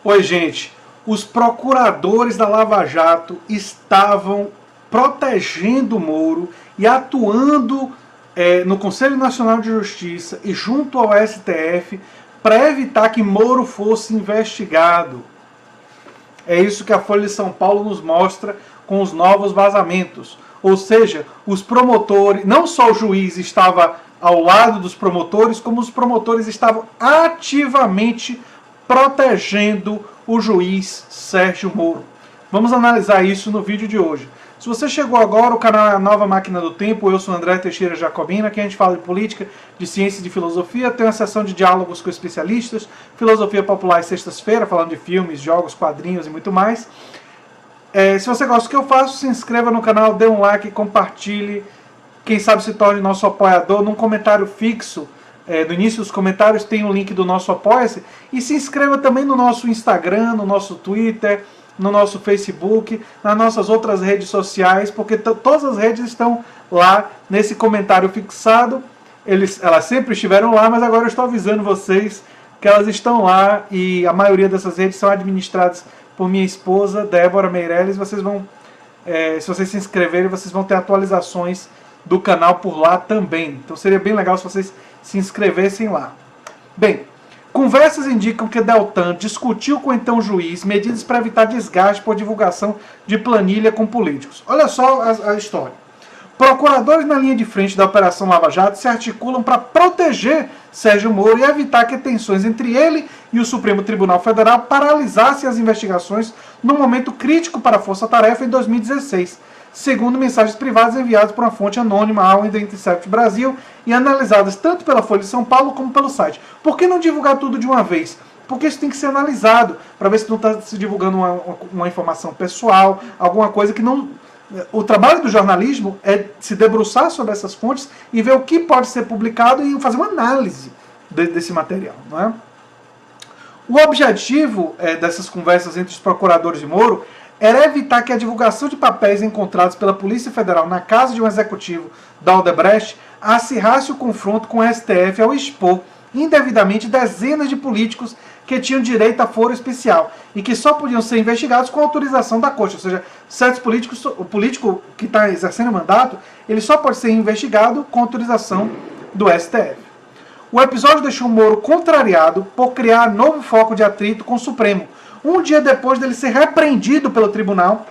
Oi, gente. Os procuradores da Lava Jato estavam protegendo o Moro e atuando no Conselho Nacional de Justiça e junto ao STF para evitar que Moro fosse investigado. É isso que a Folha de São Paulo nos mostra com os novos vazamentos. Ou seja, os promotores, não só o juiz estava ao lado dos promotores, como os promotores estavam ativamente protegendo o juiz Sérgio Moro. Vamos analisar isso no vídeo de hoje. Se você chegou agora, o canal é a Nova Máquina do Tempo, eu sou André Teixeira Jacobina, aqui a gente fala de política, de ciência e de filosofia, tem uma sessão de diálogos com especialistas, filosofia popular às sextas-feiras, falando de filmes, jogos, quadrinhos e muito mais. Se você gosta do que eu faço, se inscreva no canal, dê um like, compartilhe, quem sabe se torne nosso apoiador, num comentário fixo, no início dos comentários tem o link do nosso Apoia-se, e se inscreva também no nosso Instagram, no nosso Twitter, no nosso Facebook, nas nossas outras redes sociais, porque todas as redes estão lá nesse comentário fixado. Elas sempre estiveram lá, mas agora eu estou avisando vocês que elas estão lá e a maioria dessas redes são administradas por minha esposa, Débora Meirelles. Vocês vão, se vocês se inscreverem, vocês vão ter atualizações do canal por lá também. Então seria bem legal se vocês se inscrevessem lá. Bem, conversas indicam que Deltan discutiu com o então juiz medidas para evitar desgaste por divulgação de planilha com políticos. Olha só a história. Procuradores na linha de frente da Operação Lava Jato se articulam para proteger Sérgio Moro e evitar que tensões entre ele e o Supremo Tribunal Federal paralisassem as investigações num momento crítico para a Força Tarefa em 2016, segundo mensagens privadas enviadas por uma fonte anônima ao Intercept Brasil e analisadas tanto pela Folha de São Paulo como pelo site. Por que não divulgar tudo de uma vez? Porque isso tem que ser analisado, para ver se não está se divulgando uma informação pessoal, alguma coisa que não... O trabalho do jornalismo é se debruçar sobre essas fontes e ver o que pode ser publicado e fazer uma análise desse material, não é? O objetivo dessas conversas entre os procuradores de Moro era evitar que a divulgação de papéis encontrados pela Polícia Federal na casa de um executivo da Odebrecht acirrasse o confronto com o STF ao expor indevidamente dezenas de políticos que tinham direito a foro especial e que só podiam ser investigados com autorização da Corte. Ou seja, certos políticos, o político que está exercendo o mandato, ele só pode ser investigado com autorização do STF. O episódio deixou Moro contrariado por criar novo foco de atrito com o Supremo, um dia depois dele ser repreendido pelo tribunal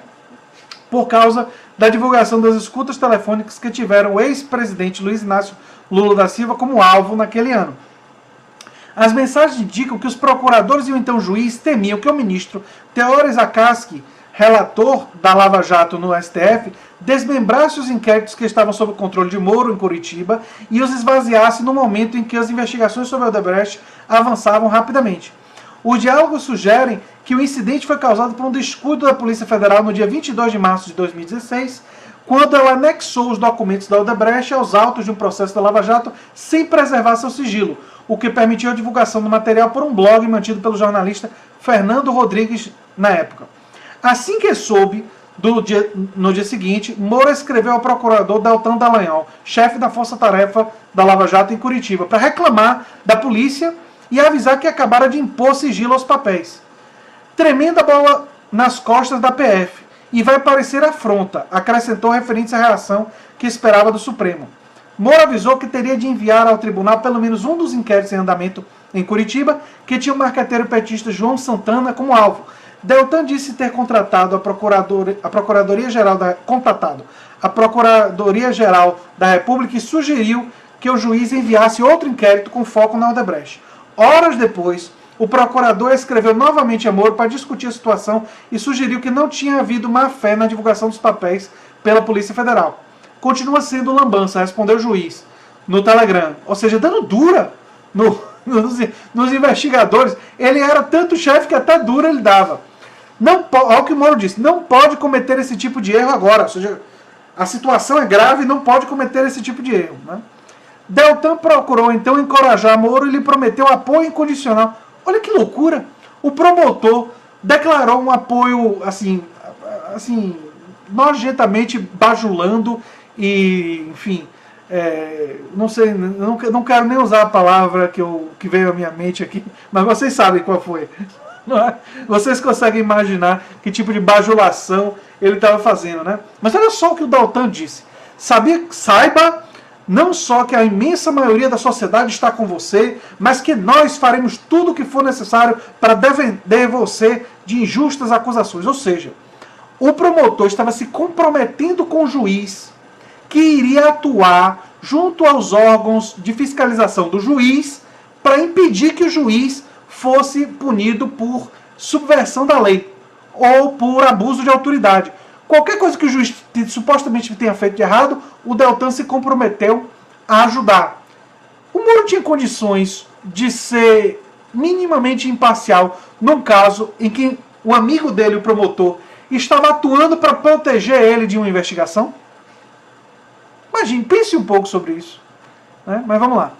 por causa da divulgação das escutas telefônicas que tiveram o ex-presidente Luiz Inácio Lula da Silva como alvo naquele ano. As mensagens indicam que os procuradores e o então juiz temiam que o ministro Teófilo Zakarsky, relator da Lava Jato no STF, desmembrasse os inquéritos que estavam sob o controle de Moro em Curitiba e os esvaziasse no momento em que as investigações sobre Odebrecht avançavam rapidamente. Os diálogos sugerem que o incidente foi causado por um descuido da Polícia Federal no dia 22 de março de 2016, quando ela anexou os documentos da Odebrecht aos autos de um processo da Lava Jato sem preservar seu sigilo, o que permitiu a divulgação do material por um blog mantido pelo jornalista Fernando Rodrigues na época. Assim que soube, no dia seguinte, Moro escreveu ao procurador Deltan Dallagnol, chefe da Força Tarefa da Lava Jato em Curitiba, para reclamar da polícia e avisar que acabara de impor sigilo aos papéis. Tremenda bola nas costas da PF, e vai parecer afronta, acrescentou referente à reação que esperava do Supremo. Moro avisou que teria de enviar ao tribunal pelo menos um dos inquéritos em andamento em Curitiba, que tinha o marqueteiro petista João Santana como alvo. Deltan disse ter contratado a Procuradoria-Geral da República e sugeriu que o juiz enviasse outro inquérito com foco na Odebrecht. Horas depois, o procurador escreveu novamente a Moro para discutir a situação e sugeriu que não tinha havido má-fé na divulgação dos papéis pela Polícia Federal. Continua sendo lambança, respondeu o juiz no Telegram. Ou seja, dando dura nos investigadores. Ele era tanto chefe que até dura ele dava. Olha o que o Moro disse, não pode cometer esse tipo de erro agora. Ou seja, a situação é grave e não pode cometer esse tipo de erro, né? Deltan procurou então encorajar Moro e lhe prometeu apoio incondicional. Olha que loucura! O promotor declarou um apoio assim nojentamente bajulando e, enfim, não sei, não quero nem usar a palavra que veio à minha mente aqui, mas vocês sabem qual foi. Não é? Vocês conseguem imaginar que tipo de bajulação ele estava fazendo, né? Mas olha só o que o Dalton disse. Saiba não só que a imensa maioria da sociedade está com você, mas que nós faremos tudo o que for necessário para defender você de injustas acusações. Ou seja, o promotor estava se comprometendo com o juiz que iria atuar junto aos órgãos de fiscalização do juiz para impedir que o juiz fosse punido por subversão da lei ou por abuso de autoridade. Qualquer coisa que o juiz supostamente tenha feito de errado, o Deltan se comprometeu a ajudar. O Moro tinha condições de ser minimamente imparcial num caso em que o amigo dele, o promotor, estava atuando para proteger ele de uma investigação? Imagine, pense um pouco sobre isso. Né? Mas vamos lá.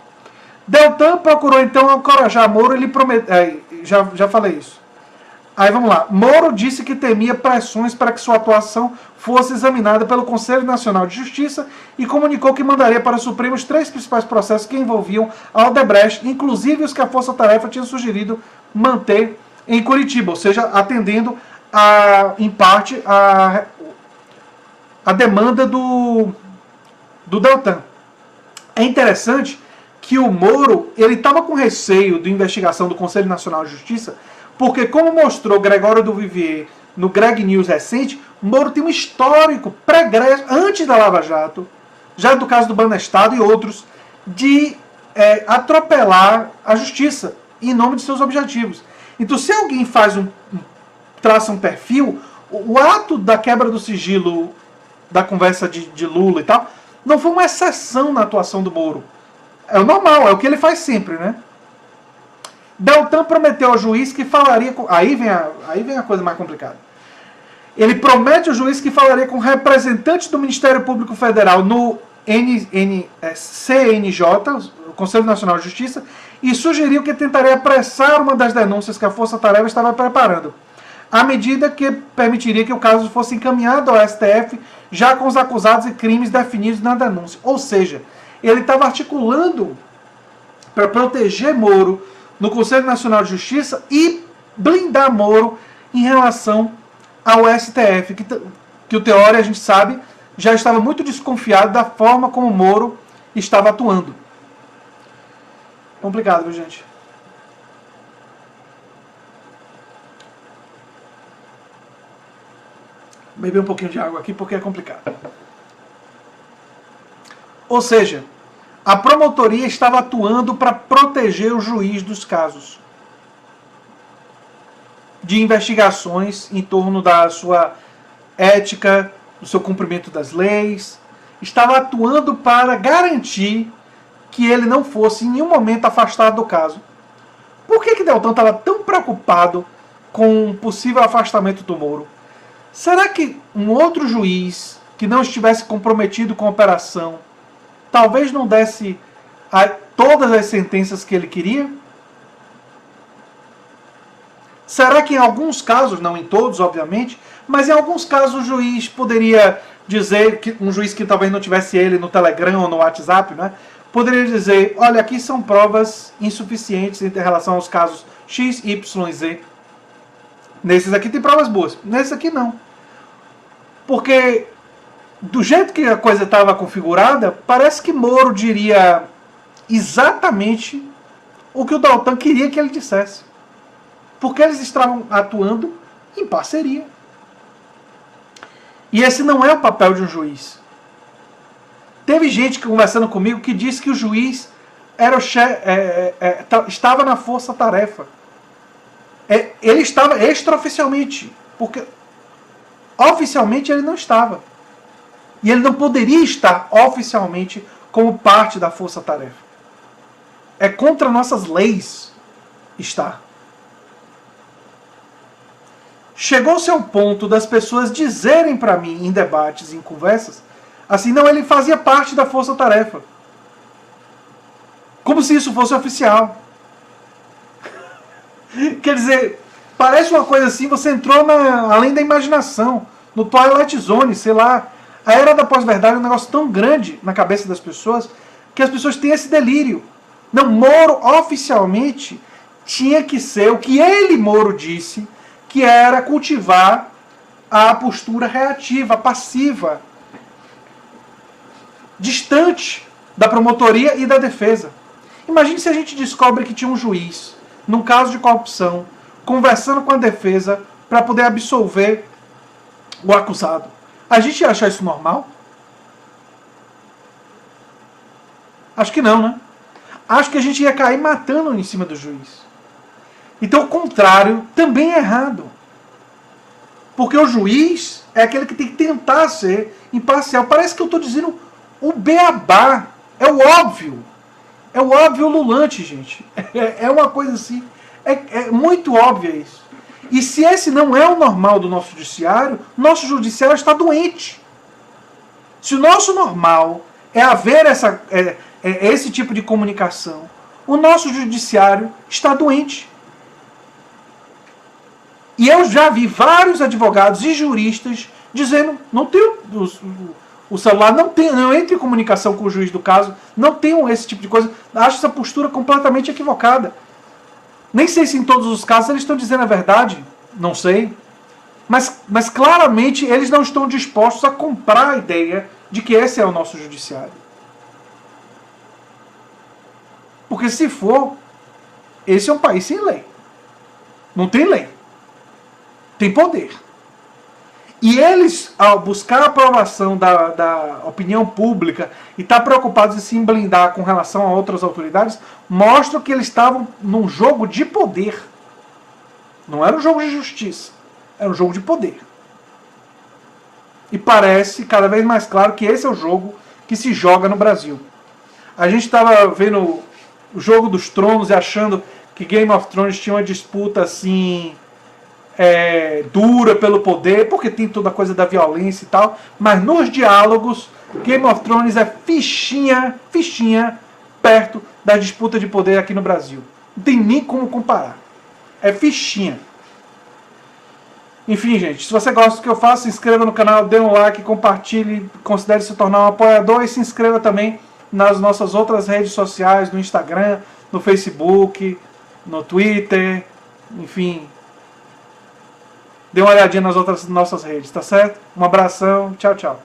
Deltan procurou então encorajar Moro, ele prometeu. Já falei isso. Aí vamos lá. Moro disse que temia pressões para que sua atuação fosse examinada pelo Conselho Nacional de Justiça e comunicou que mandaria para o Supremo os 3 principais processos que envolviam a Odebrecht, inclusive os que a Força Tarefa tinha sugerido manter em Curitiba, ou seja, atendendo em parte a demanda do Deltan. É interessante que o Moro ele estava com receio da investigação do Conselho Nacional de Justiça, porque, como mostrou Gregório do Vivier no Greg News recente, Moro tem um histórico pregresso, antes da Lava Jato, já do caso do Banestado e outros, de atropelar a justiça em nome de seus objetivos. Então, se alguém traça um perfil, o ato da quebra do sigilo da conversa de Lula e tal, não foi uma exceção na atuação do Moro. É o normal, é o que ele faz sempre, né? Deltan prometeu ao juiz que falaria com... Aí vem a coisa mais complicada. Ele promete ao juiz que falaria com representantes do Ministério Público Federal no CNJ, o Conselho Nacional de Justiça, e sugeriu que tentaria apressar uma das denúncias que a Força Tarefa estava preparando, à medida que permitiria que o caso fosse encaminhado ao STF, já com os acusados e crimes definidos na denúncia. Ou seja, ele estava articulando para proteger Moro no Conselho Nacional de Justiça e blindar Moro em relação ao STF, que o Teori, a gente sabe, já estava muito desconfiado da forma como Moro estava atuando. Complicado, viu, gente? Beber um pouquinho de água aqui porque é complicado. Ou seja, a promotoria estava atuando para proteger o juiz dos casos de investigações em torno da sua ética, do seu cumprimento das leis. Estava atuando para garantir que ele não fosse em nenhum momento afastado do caso. Por que Deltan estava tão preocupado com um possível afastamento do Moro? Será que um outro juiz que não estivesse comprometido com a operação talvez não desse todas as sentenças que ele queria? Será que em alguns casos, não em todos, obviamente, mas em alguns casos o juiz poderia dizer, que um juiz que talvez não tivesse ele no Telegram ou no WhatsApp, né, poderia dizer, olha, aqui são provas insuficientes em relação aos casos X, Y e Z. Nesses aqui tem provas boas, nesses aqui não. Porque do jeito que a coisa estava configurada, parece que Moro diria exatamente o que o Deltan queria que ele dissesse. Porque eles estavam atuando em parceria. E esse não é o papel de um juiz. Teve gente que conversando comigo que disse que o juiz era estava na força-tarefa. Ele estava extraoficialmente, porque oficialmente ele não estava. E ele não poderia estar oficialmente como parte da força-tarefa. É contra nossas leis estar. Chegou-se ao ponto das pessoas dizerem para mim, em debates, em conversas, assim, não, ele fazia parte da força-tarefa. Como se isso fosse oficial. Quer dizer, parece uma coisa assim, você entrou além da imaginação, no Twilight Zone, sei lá. A era da pós-verdade é um negócio tão grande na cabeça das pessoas que as pessoas têm esse delírio. Não, Moro oficialmente tinha que ser o que ele, Moro, disse, que era cultivar a postura reativa, passiva, distante da promotoria e da defesa. Imagine se a gente descobre que tinha um juiz, num caso de corrupção, conversando com a defesa para poder absolver o acusado. A gente ia achar isso normal? Acho que não, né? Acho que a gente ia cair matando em cima do juiz. Então o contrário também é errado. Porque o juiz é aquele que tem que tentar ser imparcial. Parece que eu estou dizendo o beabá. É o óbvio. É o óbvio lulante, gente. É uma coisa assim. É muito óbvia isso. E se esse não é o normal do nosso judiciário está doente. Se o nosso normal é haver esse tipo de comunicação, o nosso judiciário está doente. E eu já vi vários advogados e juristas dizendo, não tem o celular, não entre em comunicação com o juiz do caso, não tenham esse tipo de coisa. Acho essa postura completamente equivocada. Nem sei se em todos os casos eles estão dizendo a verdade, não sei. Mas claramente eles não estão dispostos a comprar a ideia de que esse é o nosso judiciário. Porque se for, esse é um país sem lei. Não tem lei. Tem poder. E eles, ao buscar a aprovação da opinião pública e estar preocupados em se blindar com relação a outras autoridades, mostram que eles estavam num jogo de poder. Não era um jogo de justiça. Era um jogo de poder. E parece cada vez mais claro que esse é o jogo que se joga no Brasil. A gente estava vendo o Jogo dos Tronos e achando que Game of Thrones tinha uma disputa assim dura pelo poder, porque tem toda a coisa da violência e tal, mas nos diálogos Game of Thrones é fichinha perto da disputa de poder aqui no Brasil. Não tem nem como comparar. É fichinha. Enfim, gente, se você gosta do que eu faço, se inscreva no canal, dê um like, compartilhe, considere se tornar um apoiador e se inscreva também nas nossas outras redes sociais, no Instagram, no Facebook, no Twitter, enfim. Dê uma olhadinha nas outras nossas redes, tá certo? Um abração, tchau, tchau.